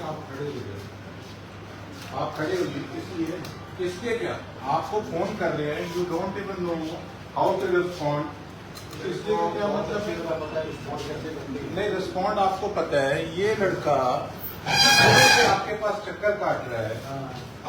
आप खड़े हो गए, आप खड़े हो गए इसलिए इसके क्या आपको फोन कर रहे हैं, you don't even know how to respond. इसलिए क्या मतलब नहीं रिस्पॉन्ड आपको पता है। ये लड़का आपके पास चक्कर काट रहा है,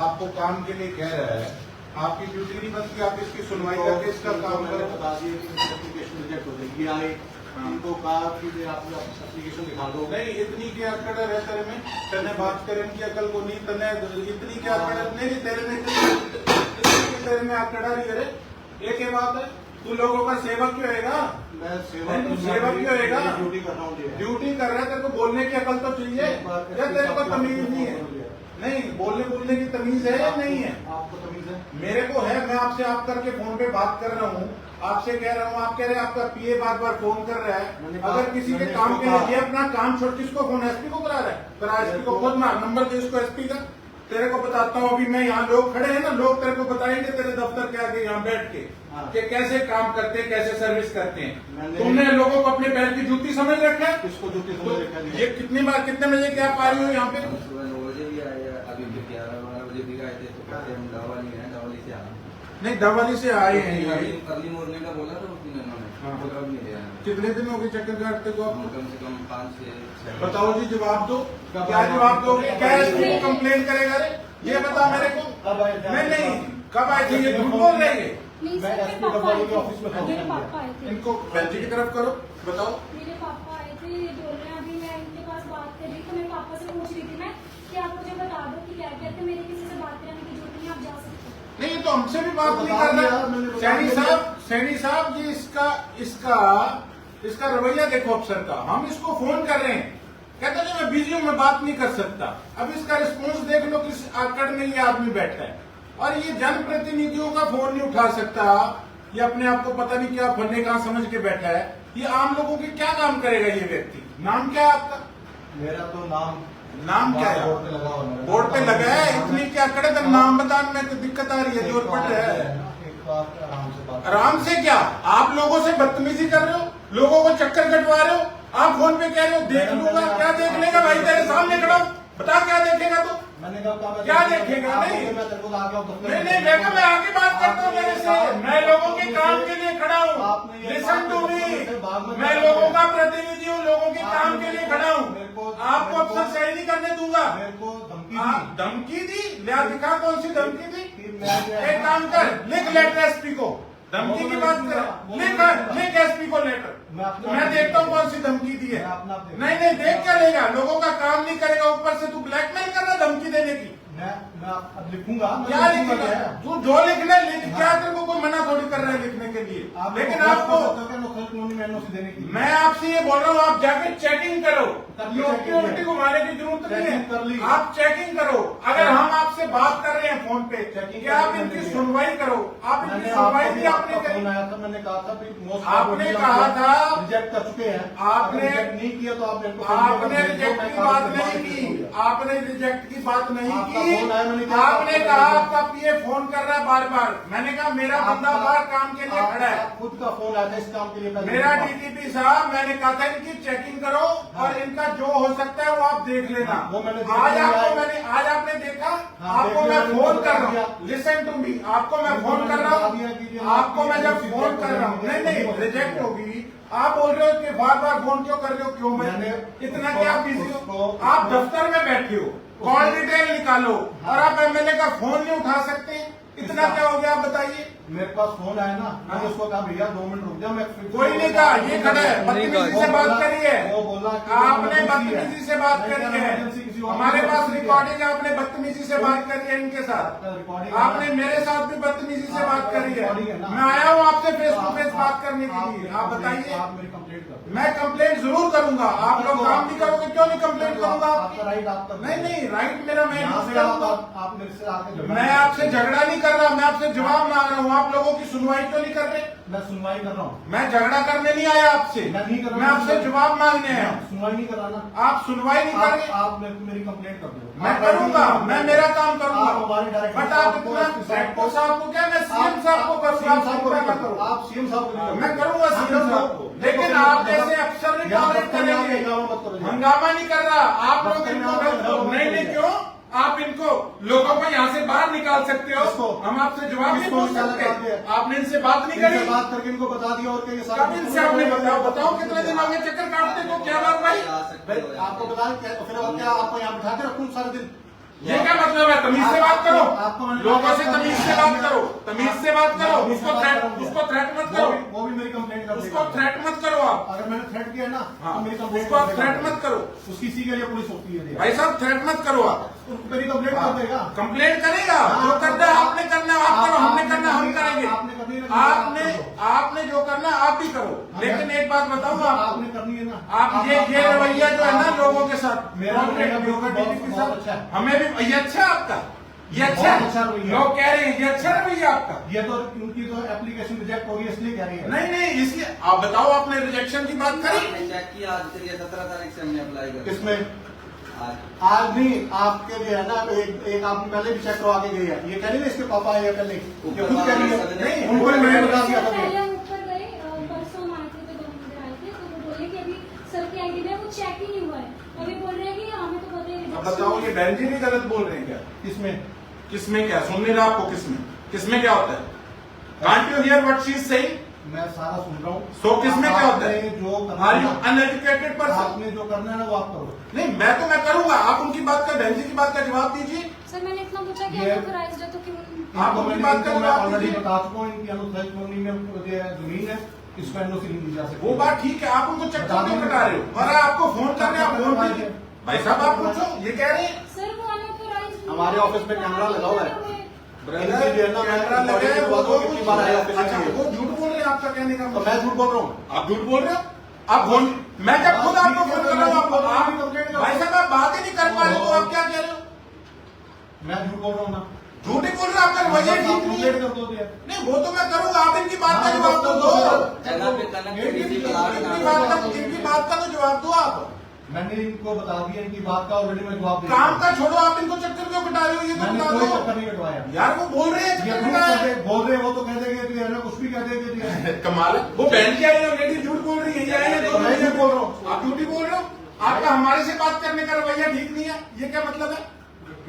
आपको काम के लिए कह रहा है, आपकी ड्यूटी नहीं बनती, आप इसकी सुनवाई करके इसका काम करें। बता दिए कि एप्लीकेशन रिजेक्ट हो जाएगी, आए इनको कहा कि आप एप्लीकेशन दिखा दो। नहीं इतनी क्या अकड़ है तेरे में, तेने बात करे की अकल को नहीं, तने इतनी क्या अकड़ नहीं तेरे में अकड़ रही है। एक ही बात है, तू लोगों का सेवक क्यों होएगा? मैं सेवक क्यों होएगा? ड्यूटी कर रहा हूँ, ड्यूटी कर रहा है, तेरे को बोलने की अकल तो चाहिए या तेरे को तमीज नहीं है? नहीं बोलने की तमीज है या नहीं है? आपको तमीज है? मेरे को है, मैं आपसे आप करके फोन पे बात कर रहा हूँ, आपसे कह रहा हूँ, आप कह रहे हैं आपका पीए बार बार फोन कर रहा है। अगर किसी के काम के लिए अपना काम छोड़, किसको फोन एसपी को करा रहा है? करा एसपी को, खुद मार नंबर दे इसको एसपी का। तेरे को बताता हूँ, अभी मैं यहाँ लोग खड़े हैं ना, लोग तेरे को बताएंगे तेरे दफ्तर के आगे यहाँ बैठ के कि कैसे काम करते हैं, कैसे सर्विस करते हैं। तुमने लोगों को अपने पैर की जूती समझ रखा है? किसको जूती समझ रखा है? ये कितनी बार कितने बजे क्या पा रही हो यहाँ पे? सुबह 9 बजे भी आए, अभी 11-12 बजे भी आए थे, तो कहते हम डावाली हैं, डावाली से आए। नहीं डवाली से आए हैं अर्ली मॉर्निंग का बोला था उस दिन उन्होंने, वो कब नहीं दिया। कितने दिन हो गए चक्कर काटते को आपको? कम से कम 5-6 बताओ जी, जवाब दो। क्या जवाब दोगे? क्या एसपी को कंप्लेन करेगा? रे ये बता मेरे को। कब आए थे? नहीं कब आए थे? ये झूठ बोल रहे हैं। मैं एसपी डब्ल्यू के ऑफिस में मेरे पापा आए थे। इनको बेंच की तरफ करो, बताओ। मेरे पापा आए थे, ये बोल रहे हैं, अभी मैं इनके पास बात कर रही थी, मेरे पापा से पूछ रही थी मैं कि आप मुझे बता दो कि क्या कहते, मेरे किसी से बात करने की जरूरत नहीं, आप जा सकते हो। नहीं तो हमसे भी बात नहीं कर रहा। सैनी साहब जी, इसका रवैया देखो अफसर का। हम इसको फोन कर रहे हैं, कहते हैं मैं बिजी हूँ, मैं बात नहीं कर सकता। अब इसका रिस्पॉन्स देख लो, किस आकड़ में ये आदमी बैठा है। और ये जनप्रतिनिधियों का फोन नहीं उठा सकता, ये अपने आप को पता नहीं क्या फन्ने कहाँ समझ के बैठा है। ये आम लोगों के क्या काम करेगा ये व्यक्ति? नाम क्या है आपका? मेरा तो नाम क्या है? बोर्ड पे लगा हुआ है। बोर्ड पे लगा है, इतनी क्या करे तो नाम बताने में तो दिक्कत आ रही है, जोर पड़ रहा है। एक बात आराम से बात। आराम से क्या? आप लोगों से बदतमीजी कर रहे हो, लोगों को चक्कर कटवा रहे हो। आप फोन पे कह रहे हो देख लूंगा, क्या देख लेगा भाई? तेरे सामने खड़ा हूं, बता क्या देखेगा तू? मैंने कहा क्या देखेगा? नहीं मैं तेरे को आ गया हूं। नहीं देखो, मैं आगे बात करता हूँ मेरे से। मैं लोगों के काम के लिए खड़ा हूँ, लिसन टू मी। मैं लोगों का प्रतिनिधि हूँ, लोगों के काम के लिए खड़ा हूँ। आपको अफसर सही नहीं करने दूंगा। मेरे को आप धमकी दी? लिया दिखा, कौन सी धमकी दी? मैं एक काम कर, लिख लेटर एसपी को। धमकी की बात कर, लिख एसपी को लेटर। मैं देखता हूँ कौन सी धमकी दी है। नहीं देख क्या लेगा? लोगों का काम नहीं करेगा, ऊपर से तू ब्लैकमेल कर रहा धमकी देने की। मैं अब लिखूंगा। क्या लिखेगा? तू जो लिखना है लिख, क्या तेरे को कोई मना थोड़ी कर रहा है लिखने के लिए। लेकिन आपको देने की मैं आपसे ये बोल रहा हूँ, आप जाके चेकिंग करो। उल्टी घुमाने की जरूरत नहीं है, आप चेकिंग करो। अगर हम आपसे बात कर रहे हैं फोन पे, क्या आप इनकी सुनवाई करो? आप इनकी सुनवाई भी आपने करी। मैंने कहा था आपने कहा था रिजेक्ट कर चुके हैं, आपने नहीं किया तो आप आपने रिजेक्ट की बात नहीं की, आपने रिजेक्ट की बात नहीं की। आपने कहा आपका पीए फोन कर रहा है बार बार। मैंने कहा मेरा बंदा बाहर काम के लिए खड़ा है, खुद का फोन आया था इस काम के लिए। मेरा डीटीपी साहब, मैंने कहा था इनकी चेकिंग करो और इनका जो हो सकता है वो आप देख लेना। वो मैंने आज आपने देखा, आपको मैं फोन कर रहा हूँ, लिसन टू मी, आपको मैं फोन कर रहा हूँ। आपको मैं जब फोन कर रहा हूँ, नहीं रिजेक्ट होगी। आप बोल रहे हो कि बार बार फोन क्यों कर रहे हो? क्यों? मैं इतना क्या बिजी हो? आप दफ्तर में बैठे हो, कॉल डिटेल निकालो और आप एमएलए का फोन नहीं उठा सकते? इतना क्या हो गया आप बताइए? मेरे पास फोन आया ना, मैंने उसको कहा भैया 2 मिनट रुक जा। मैं कोई नहीं कहा, ये खड़ा है, बदतमीजी से बात करी है। वो बोला आपने बदतमीजी से बात करी है, हमारे पास रिकॉर्डिंग है। आपने बदतमीजी से बात करी है इनके साथ, आपने मेरे साथ भी बदतमीजी से बात करी है। मैं आया हूँ आपसे फेस टू फेस बात करने के लिए। आप बताइए। आप मेरी कंप्लेंट कर। मैं कंप्लेंट जरूर करूंगा। आप लोग काम नहीं करोगे, क्यों नहीं कंप्लेंट करूंगा? आपका राइट, आपका नहीं राइट मेरा, मैं आप मेरे से आके मैं आपसे झगड़ा नहीं कर रहा, मैं आपसे जवाब मांग रहा हूँ। आप लोगों की सुनवाई क्यों नहीं कर रहे? मैं सुनवाई कर रहा हूँ। मैं झगड़ा करने नहीं आया आपसे, मैं नहीं कर रहा हूँ। मैं आपसे जवाब मांगने आया। सुनवाई नहीं कर रहा ना। आप सुनवाई नहीं कर रहे। आप मेरी कंप्लेंट कर दो। मैं करूंगा, मैं मेरा काम करूंगा। आप हमारे डायरेक्टर बट आप इतना सेक्टर साहब को क्या, मैं सीएम साहब को करूंगा? आप आप सीएम साहब को मैं करूंगा सीएम साहब को, लेकिन आप जैसे अफसर नहीं टॉलरेट करेंगे। हंगामा नहीं कर रहा आप लोग इनको, नहीं नहीं क्यों आप इनको लोगों को यहाँ से बाहर निकाल सकते हो, हम आपसे जवाब नहीं पूछ सकते। आपने इनसे बात नहीं करी, बात करके इनको बता दिया और कहीं कब इनसे आपने बताओ कितने दिन हो गए चक्कर काटते को, क्या बात भाई? आपको बता फिर अब क्या आपको यहाँ बिठाते रखूँ सारे दिन? ये क्या मतलब है? तमीज से बात करो, लोगों से तमीज से बात करो, तमीज से बात करो, उसको थ्रेट मत करो, वो भी मेरी कंप्लेंट कर उसको थ्रेट मत करो आप। अगर मैंने थ्रेट किया ना तो मेरी कंप्लेंट उसको आप थ्रेट मत करो, उसकी इसी के लिए पुलिस होती है भाई साहब थ्रेट मत करो आप। मेरी कंप्लेंट कर देगा, कंप्लेंट करेगा, जो करना है आपने करना है आप करो, हमने करना हम करेंगे। आपने जो करना आप भी करो, लेकिन एक बात बताऊंगा आपने करनी है ना। आप ये रवैया जो है ना लोगों के साथ, मेरा बहुत अच्छा है, हमें भी ये अच्छा है आपका, ये अच्छा है, लोग कह रहे हैं ये अच्छा रवैया आपका। ये तो उनकी तो एप्लीकेशन रिजेक्ट हो गई इसलिए कह रही है। नहीं इसलिए आप बताओ, आपने रिजेक्शन की बात करी? चेक किया आज करिए 17 तारीख से हमने अप्लाई कर। किसमें? आज नहीं, आपके जो है ना एक आदमी पहले भी चेक करवा के गए हैं। ये कह रही है इसके पापा आए पहले, ये खुद कह रही है। नहीं उनको मैंने बता दिया था। पहले ऊपर गए, परसों मार्केट पे 2 बजे आए थे, तो वो बोले कि अभी सर की आईडी में वो चेक ही नहीं हुआ है। अभी बोल रहे हैं कि हमें तो पता है। अब बताओ ये बहन जी भी गलत बोल रहे हैं क्या? किसमें क्या सुन नहीं रहा आपको? किसमें क्या होता है? Can't you here what she is saying? मैं सारा सुन रहा हूँ। सो किसमें क्या होता है? जो आर यू अनएजुकेटेड पर्सन? आपने जो करना है ना वो आप करो। नहीं मैं करूंगा, आप उनकी बात का, बहन जी की बात का जवाब दीजिए। सर मैंने इतना पूछा कि ये- ऑथराइज्ड है तो क्यों? आप उनकी बात का जवाब ऑलरेडी दीजिए। बता चुका हूँ, इनकी अनुसार कॉलोनी में जमीन है, इसको एनओसी नहीं दी जा सकती। वो बात ठीक है, आप उनको चक्कर क्यों कटा रहे हो? और आपको फोन कर रहे हैं, आप फोन कीजिए। भाई साहब आप पूछो, ये कह रहे हैं सर वो अनऑथराइज्ड। हमारे ऑफिस में कैमरा लगा हुआ है। ब्रदर कैमरा लगे है, कितनी बार आया ऑफिस अच्छा में? वो झूठ बोल रहे हैं आपका कहने का तो मतलब? मैं झूठ बोल रहा हूँ? आप झूठ बोल रहे हो? आप फोन, मैं जब खुद आपको फोन कर रहा हूँ आपको, भाई साहब आप बात ही नहीं कर पा रहे तो आप क्या कह रहे हो? मैं झूठ बोल रहा हूँ ना। झूठ ही बोल रहे हो, आपका रवैया ठीक नहीं है। कर दो दिया। नहीं वो तो मैं करूंगा, आप इनकी बात का जवाब तो दो। जगह पे कनेक्टिविटी इनकी बात का तो जवाब दो आप। मैंने इनको बता दिया इनकी बात का, ऑलरेडी मैं जवाब दे काम का छोड़ो, आप इनको चक्कर क्यों कटा रहे हो? ये तो मैंने बता कोई दो चक्कर नहीं कटवाया। यार, वो बोल रहे हैं ये चक्कर झूठ कटा करते- है। बोल रहे हैं, वो तो कह देंगे कि है ना कुछ भी कह देंगे कि है। कमाल है, वो बहन की आई ऑलरेडी झूठ बोल रही है, ये आई है तो मैं झूठ बोल रहा हूँ। आप झूठी बोल रहे हो। आपका हमारे से बात करने का रवैया ठीक नहीं है, ये क्या मतलब है?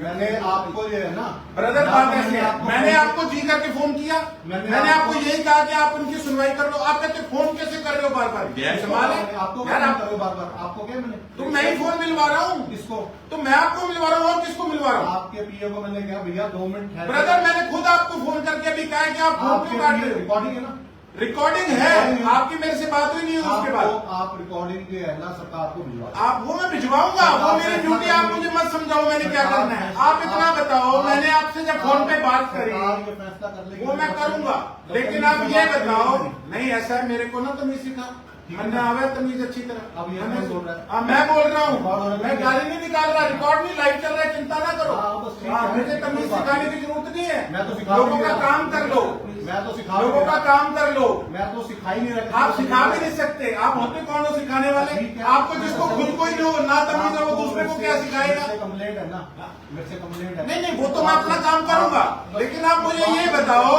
मैंने आपको ये है ना ब्रदर बात ऐसी है, मैंने आपको जी करके फोन किया, मैंने आपको यही कहा कि आप उनकी सुनवाई कर लो। आप कहते फोन कैसे कर रहे हो बार बार? सवाल है आपको यार, आप बार बार आपको क्या मैंने तो मैं ही फोन मिलवा रहा हूँ इसको, तो मैं आपको मिलवा रहा हूँ और किसको मिलवा रहा हूँ? आपके पीए को मैंने कहा भैया 2 मिनट ठहर। ब्रदर मैंने खुद आपको फोन करके अभी कहा कि आप फोन क्यों काट रहे हो? रिकॉर्डिंग है ना, रिकॉर्डिंग है, आपकी मेरे से बात हुई नहीं है उसके बाद। आप रिकॉर्डिंग जो है ना सरकार को भिजवा। आप वो मैं भिजवाऊंगा, वो मेरी ड्यूटी। आप मुझे मत समझाओ मैंने क्या करना है। आप इतना बताओ, मैंने आपसे जब फोन पे बात करी फैसला कर लेगी, वो मैं करूंगा, लेकिन आप ये बताओ। नहीं ऐसा है, मेरे को ना तमीज सिखा, मैंने आवे तमीज अच्छी तरह। अब ये मैं बोल रहा है। हाँ मैं बोल रहा हूँ, मैं गाली नहीं निकाल रहा, रिकॉर्ड नहीं लाइव चल रहा है, चिंता ना करो। हाँ, बस ठीक है। हाँ, मुझे तमीज सिखाने की जरूरत नहीं है। मैं तो सिखा लोगों भी का नहीं काम रहा। कर लो, मैं तो सिखा लोगों का काम कर लो। मैं तो सिखा ही नहीं रहा। आप सिखा भी नहीं सकते, आप होते कौन हो सिखाने वाले? ठीक है। आपको जिसको खुद को ही हो ना तमीज है, वो दूसरे को क्या सिखाएगा? कंप्लेंट है ना, मेरे से कंप्लेंट है। नहीं वो तो मैं अपना काम करूंगा, लेकिन आप मुझे ये बताओ,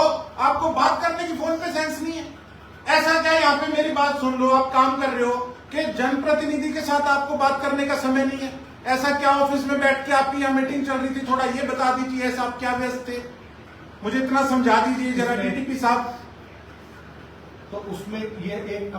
आपको बात करने की फोन पे सेंस नहीं है? ऐसा क्या यहाँ पे मेरी बात सुन लो, आप काम कर रहे हो कि जनप्रतिनिधि के साथ आपको बात करने का समय नहीं है? ऐसा क्या ऑफिस में बैठ के आपकी यहाँ मीटिंग चल रही थी, थोड़ा ये बता दीजिए, ऐसा आप क्या व्यस्त थे? मुझे इतना समझा दीजिए जरा डीटीपी साहब। तो उसमें ये एक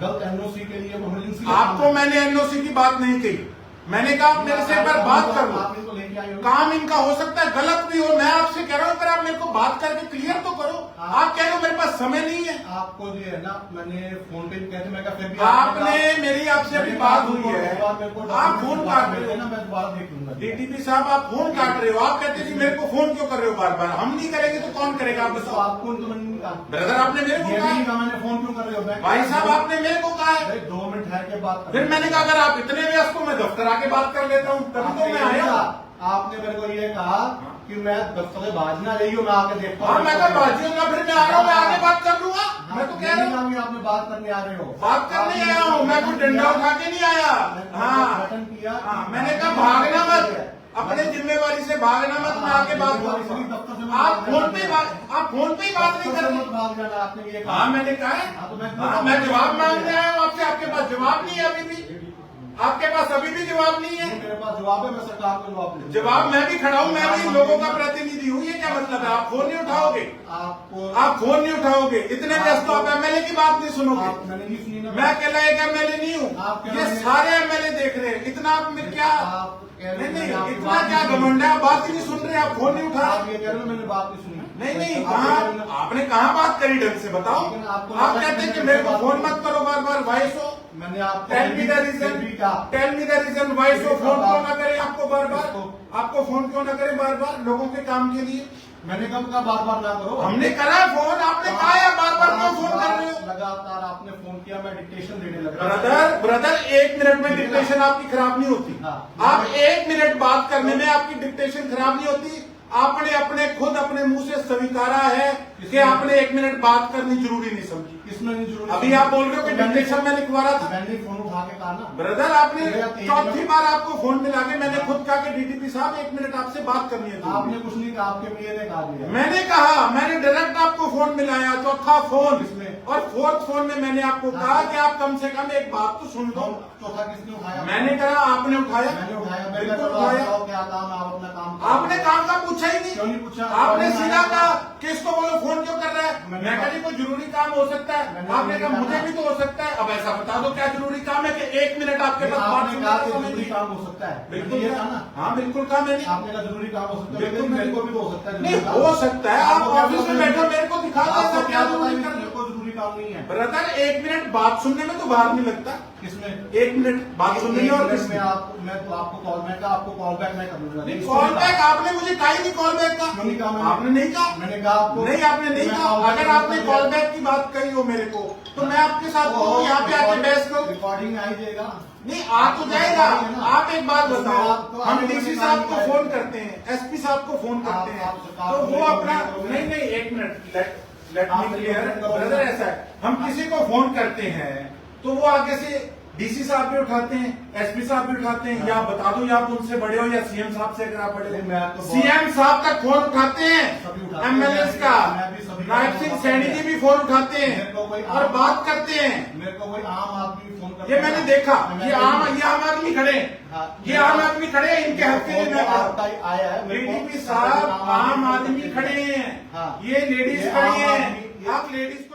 गलत एनओसी के लिए इमरजेंसी। आपको मैंने एनओसी की बात नहीं कही, मैंने कहा आप मेरे से एक बार बात कर लो। आप इनको लेके आए हो। काम इनका हो सकता है गलत भी हो, मैं आपसे कह रहा हूँ, पर आप मेरे को बात करके क्लियर तो करो। आप कह रहे हो मेरे पास समय नहीं है। आपको जो है ना, मैंने फोन पे कहते मैं फिर भी आपने मेरी आपसे अभी बात हुई है, आप फोन काट रहे हो ना, मैं दोबारा देख लूंगा। डीटीपी साहब आप फोन काट रहे हो, आप कहते हैं मेरे को फोन क्यों कर रहे हो बार बार? हम नहीं करेंगे तो कौन करेगा? आप तो बताओ। आपको तो मैंने नहीं कहा। ब्रदर आपने मेरे को ये भी कहा नहीं है। कहा मैंने फोन क्यों कर रहे हो? भाई साहब आपने मेरे को कहा है। 2 मिनट ठहर के बात फिर मैंने कहा अगर आप इतने व्यस्त हो, मैं दफ्तर आके बात कर लेता हूँ, तभी तो मैं आया। आपने मेरे को ये कहा कि मैं दफ्तर से बाज ना रही हूँ, मैं आके देखता हूँ। हाँ मैं तो बाजी हूँ, फिर मैं आ रहा हूँ, मैं आगे बात कर लूंगा। मैं तो कह रहा हूँ आपने बात करने आ रहे हो। बात करने आया हूँ, मैं कोई डंडा उठा के नहीं आया। हाँ गठन किया। हाँ, मैंने कहा भागना मत, अपने जिम्मेवारी से भागना मत, मैं आके बात करूंगा। आप फोन पे ही बात नहीं कर रहे। भाग जाना आपने ये कहा। हाँ मैंने कहा है, हाँ, तो मैं मैं जवाब मांगने आया हूँ आपसे, आपके पास जवाब नहीं है अभी भी, आपके पास अभी भी जवाब नहीं है। मेरे पास जवाब है, मैं सरकार को जवाब दूंगा। जवाब मैं भी खड़ा हूँ, मैं भी लोगों का प्रतिनिधि हूँ। ये क्या मतलब है? आप फोन नहीं उठाओगे, आप फोन नहीं उठाओगे, इतने व्यस्त तो आप एमएलए की बात नहीं सुनोगे। मैंने नहीं सुनी ना। मैं अकेला एक एमएलए नहीं हूँ, ये सारे एमएलए देख रहे हैं। इतना आप में क्या, नहीं इतना क्या घमंड है? आप बात ही नहीं सुन रहे, आप फोन नहीं उठा आप रहे। ये कह रहे हो मैंने बात नहीं सुनी। नहीं कहाँ, आपने कहाँ बात करी ढंग से बताओ। आप कहते हैं कि मेरे को फोन मत करो बार बार, वॉइस हो। मैंने आपको tell me the reason voice हो, फोन क्यों ना करे आपको बार बार, आपको फोन क्यों ना करे बार बार लोगों के काम के लिए। मैंने कब कहा बार बार ना करो। हमने करा फोन, आपने कहा या बार बार क्यों फोन कर रहे हो? लगातार आपने फोन किया, मैं डिक्टेशन देने लगा। ब्रदर 1 मिनट में डिक्टेशन आपकी खराब नहीं होती। हाँ। आप 1 मिनट बात करने में आपकी डिक्टेशन खराब नहीं होती। आपने अपने खुद अपने मुंह से स्वीकारा है कि आपने 1 मिनट बात करनी जरूरी नहीं समझी। किसने नहीं जरूरी? अभी आप बोल रहे हो कि डिक्टेशन में लिखवा रहा था। मैंने फोन उठा के कहा ना। ब्रदर आपने चौथी बार आपको फोन मिला के मैंने खुद कहा कि डीटीपी साहब 1 मिनट आपसे बात करनी है। आपने कुछ नहीं कहा, आपके पीए ने कहा दिया। मैंने कहा, मैंने डायरेक्ट आपको फोन मिलाया, चौथा फोन, किसने? और 4th फोन में मैंने आपको कहा कि आप कम से कम एक बात तो सुन लो। चौथा किसने उठाया? मैंने कहा, आपने उठाया? मैंने उठाया। मैंने बिल्कुल कहा उठाया। बताओ क्या काम, आप अपना काम करो। आपने काम का पूछा ही क्यों नहीं पूछा? आपने सीधा कहा कि इसको बोलो फोन क्यों कर रहा है। मैं कहा जी कोई जरूरी काम हो सकता है। आपने कहा मुझे भी तो हो सकता है। अब ऐसा बता दो क्या जरूरी काम है कि 1 मिनट आपके पास बात आपने सुनने कहा का कि समय जरूरी नहीं। काम हो सकता है। बिल्कुल ये था ना। हाँ बिल्कुल कहा मैंने। आपने कहा जरूरी काम हो सकता है। बिल्कुल, लेकिन मेरे को भी तो हो सकता है। नहीं हो सकता है, आप ऑफिस में बैठो, मेरे को दिखा दो ऐसा क्या जरूरी मेरे काम। को जरूरी काम नहीं है। ब्रदर 1 मिनट बात सुनने में तो बाहर नहीं लगता। किसमें? 1 मिनट बात सुनने में और किसमें? मैं तो आपको कॉल बैक का, आपको कॉल बैक मैं कर दूंगा। नहीं कॉल बैक आपने मुझे कहा ही नहीं कॉल बैक का। क्यों नहीं कहा मैंने? आपने नहीं कहा। मैंने कहा आपको नहीं आपने नहीं कहा। अगर आपने कॉल बैक की बात कही हो मेरे को तो मैं आपके साथ यहाँ पे आके बहस करूँ। रिकॉर्डिंग आ ही जाएगा। नहीं आ तो जाएगा। आप एक बात बताओ, तो हम आप डीसी साहब को फोन करते हैं, एसपी साहब को फोन करते हैं, तो वो अपना नहीं 1 minute let me clear brother. ऐसा है, हम किसी को फोन करते हैं तो वो आगे से डीसी साहब भी उठाते हैं, एसपी साहब भी उठाते हैं। या बता दो या आप उनसे बड़े हो या सीएम साहब से अगर आप बड़े हो, सीएम साहब तक फोन उठाते हैं, एमएलए का, नायब सिंह सैनी जी भी फोन उठाते हैं और बात करते हैं। मेरे को कोई आम आदमी फोन करता ये मैंने देखा, ये आम आदमी खड़े हैं, ये आम आदमी खड़े हैं, इनके हक के लिए मैं आया है। डीटीपी साहब आम आदमी खड़े हैं, ये लेडीज खड़ी हैं, आप लेडीज